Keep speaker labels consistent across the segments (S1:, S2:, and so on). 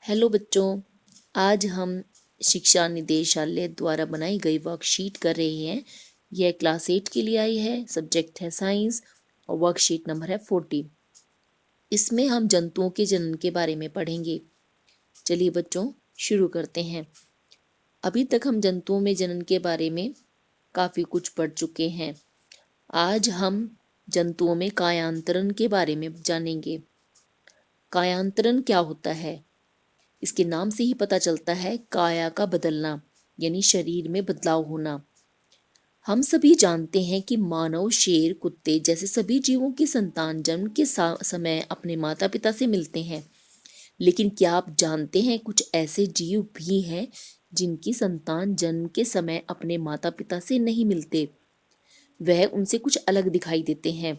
S1: Hello बच्चों, आज हम शिक्षा निदेशालय द्वारा बनाई गई वर्कशीट कर रहे हैं। यह क्लास 8 के लिए आई है। सब्जेक्ट है साइंस और वर्कशीट नंबर है 40। इसमें हम जंतुओं के जनन के बारे में पढ़ेंगे। चलिए बच्चों, शुरू करते हैं। अभी तक हम जंतुओं में जनन के बारे में काफ़ी कुछ पढ़ चुके हैं। आज हम जंतुओं में कायांतरण के बारे में जानेंगे। कायांतरण क्या होता है? इसके नाम से ही पता चलता है काया का बदलना, यानी शरीर में बदलाव होना। हम सभी जानते हैं कि मानव, शेर, कुत्ते जैसे सभी जीवों की संतान जन्म के समय अपने माता पिता से मिलते हैं। लेकिन क्या आप जानते हैं कुछ ऐसे जीव भी हैं जिनकी संतान जन्म के समय अपने माता पिता से नहीं मिलते, वह उनसे कुछ अलग दिखाई देते हैं।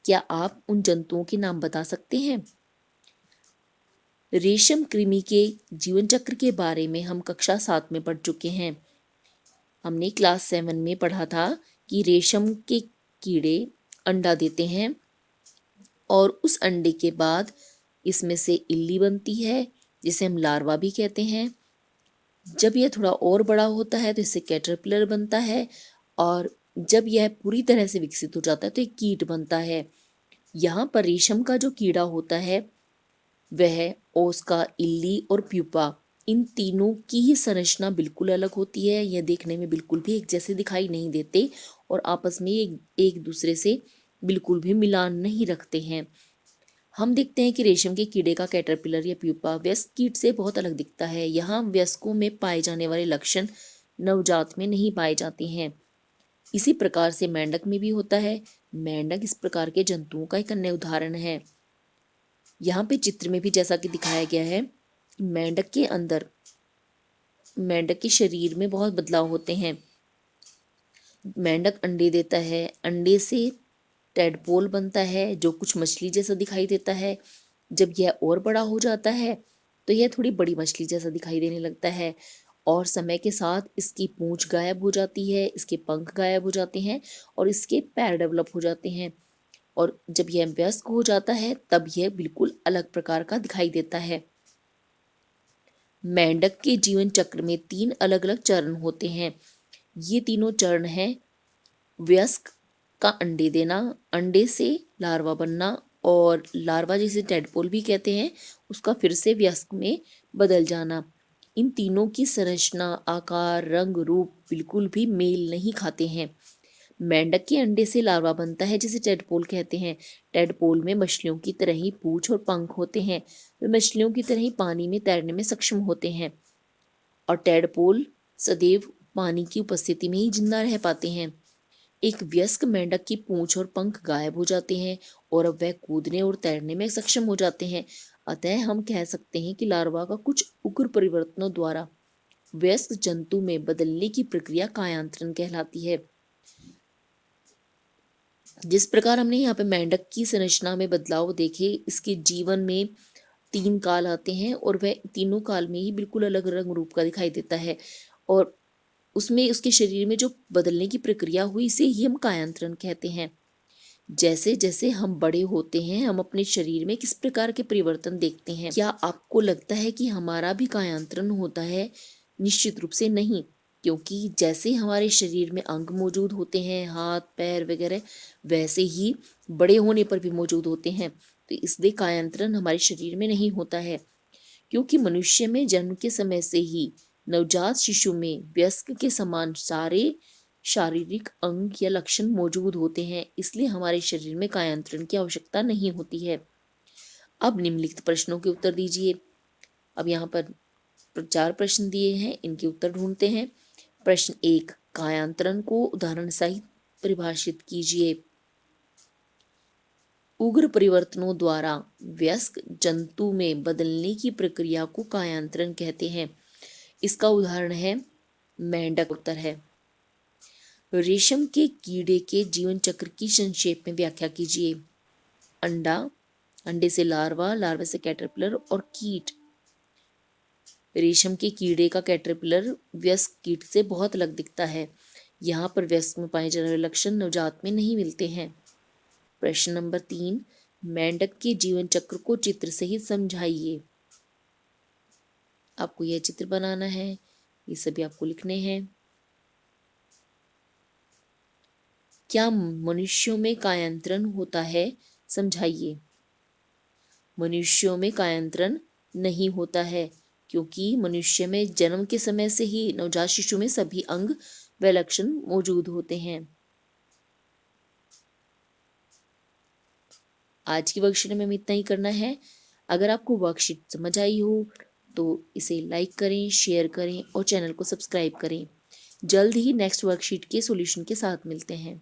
S1: क्या आप उन जंतुओं के नाम बता सकते हैं? रेशम कृमि के जीवन चक्र के बारे में हम कक्षा 7 में पढ़ चुके हैं। हमने क्लास 7 में पढ़ा था कि रेशम के कीड़े अंडा देते हैं और उस अंडे के बाद इसमें से इल्ली बनती है, जिसे हम लार्वा भी कहते हैं। जब यह थोड़ा और बड़ा होता है तो इससे कैटरपिलर बनता है, और जब यह पूरी तरह से विकसित हो जाता है तो एक कीट बनता है। यहाँ पर रेशम का जो कीड़ा होता है वह ओस्का, इल्ली और प्यूपा, इन तीनों की ही संरचना बिल्कुल अलग होती है। यह देखने में बिल्कुल भी एक जैसे दिखाई नहीं देते और आपस में एक दूसरे से बिल्कुल भी मिलान नहीं रखते हैं। हम देखते हैं कि रेशम के कीड़े का कैटरपिलर या प्यूपा वयस्क कीट से बहुत अलग दिखता है। यहाँ वयस्कों में पाए जाने वाले लक्षण नवजात में नहीं पाए जाते हैं। इसी प्रकार से मेंढक में भी होता है। मेंढक इस प्रकार के जंतुओं का एक अन्य उदाहरण है। यहाँ पे चित्र में भी जैसा कि दिखाया गया है, मेंढक के अंदर, मेंढक के शरीर में बहुत बदलाव होते हैं। मेंढक अंडे देता है, अंडे से टेडपोल बनता है जो कुछ मछली जैसा दिखाई देता है। जब यह और बड़ा हो जाता है तो यह थोड़ी बड़ी मछली जैसा दिखाई देने लगता है, और समय के साथ इसकी पूंछ गायब हो जाती है, इसके पंख गायब हो जाते हैं और इसके पैर डेवलप हो जाते हैं। और जब यह वयस्क हो जाता है तब यह बिल्कुल अलग प्रकार का दिखाई देता है। मेंढक के जीवन चक्र में 3 अलग अलग चरण होते हैं। ये तीनों चरण हैं: वयस्क का अंडे देना, अंडे से लार्वा बनना, और लार्वा जिसे टेडपोल भी कहते हैं उसका फिर से वयस्क में बदल जाना। इन तीनों की संरचना, आकार, रंग, रूप बिल्कुल भी मेल नहीं खाते हैं। मेंढक के अंडे से लार्वा बनता है जिसे टेडपोल कहते हैं। टेडपोल में मछलियों की तरह ही पूंछ और पंख होते हैं। वे मछलियों की तरह ही पानी में तैरने में सक्षम होते हैं, और टेडपोल सदैव पानी की उपस्थिति में ही जिंदा रह पाते हैं। एक वयस्क मेंढक की पूंछ और पंख गायब हो जाते हैं और अब वह कूदने और तैरने में सक्षम हो जाते हैं। अतः हम कह सकते हैं कि लार्वा का कुछ उग्र परिवर्तनों द्वारा वयस्क जंतु में बदलने की प्रक्रिया कायांतरण कहलाती है। जिस प्रकार हमने यहाँ पे मेंढक की संरचना में बदलाव देखे, इसके जीवन में 3 काल आते हैं और वह तीनों काल में ही बिल्कुल अलग रंग रूप का दिखाई देता है, और उसमें उसके शरीर में जो बदलने की प्रक्रिया हुई इसे ही हम कायांतरण कहते हैं। जैसे जैसे हम बड़े होते हैं हम अपने शरीर में किस प्रकार के परिवर्तन देखते हैं। क्या आपको लगता है कि हमारा भी कायांतरण होता है? निश्चित रूप से नहीं, क्योंकि जैसे हमारे शरीर में अंग मौजूद होते हैं, हाथ पैर वगैरह, वैसे ही बड़े होने पर भी मौजूद होते हैं। तो इसलिए कायांतरण हमारे शरीर में नहीं होता है, क्योंकि मनुष्य में जन्म के समय से ही नवजात शिशु में वयस्क के समान सारे शारीरिक अंग या लक्षण मौजूद होते हैं, इसलिए हमारे शरीर में कायांतरण की आवश्यकता नहीं होती है। अब निम्नलिखित प्रश्नों के उत्तर दीजिए। अब यहाँ पर 4 प्रश्न दिए हैं, इनके उत्तर ढूंढते हैं। प्रश्न 1, कायांतरण को उदाहरण सहित परिभाषित कीजिए। उग्र परिवर्तनों द्वारा वयस्क जंतु में बदलने की प्रक्रिया को कायांतरण कहते हैं। इसका उदाहरण है मेंढक। उत्तर है रेशम के कीड़े के जीवन चक्र की संक्षेप में व्याख्या कीजिए। अंडा, अंडे से लार्वा, लार्वा से कैटरपिलर और कीट। रेशम के कीड़े का कैटरपिलर वयस्क कीट से बहुत अलग दिखता है। यहाँ पर वयस्क में पाए जाने वाले लक्षण नवजात में नहीं मिलते हैं। प्रश्न नंबर 3, मेंढक के जीवन चक्र को चित्र से ही समझाइए। आपको यह चित्र बनाना है, ये सभी आपको लिखने हैं। क्या मनुष्यों में कायांतरण होता है? समझाइए। मनुष्यों में कायांतरण नहीं होता है, क्योंकि मनुष्य में जन्म के समय से ही नवजात शिशु में सभी अंग व लक्षण मौजूद होते हैं। आज की वर्कशीट में हमें इतना ही करना है। अगर आपको वर्कशीट समझ आई हो तो इसे लाइक करें, शेयर करें और चैनल को सब्सक्राइब करें। जल्द ही नेक्स्ट वर्कशीट के सॉल्यूशन के साथ मिलते हैं।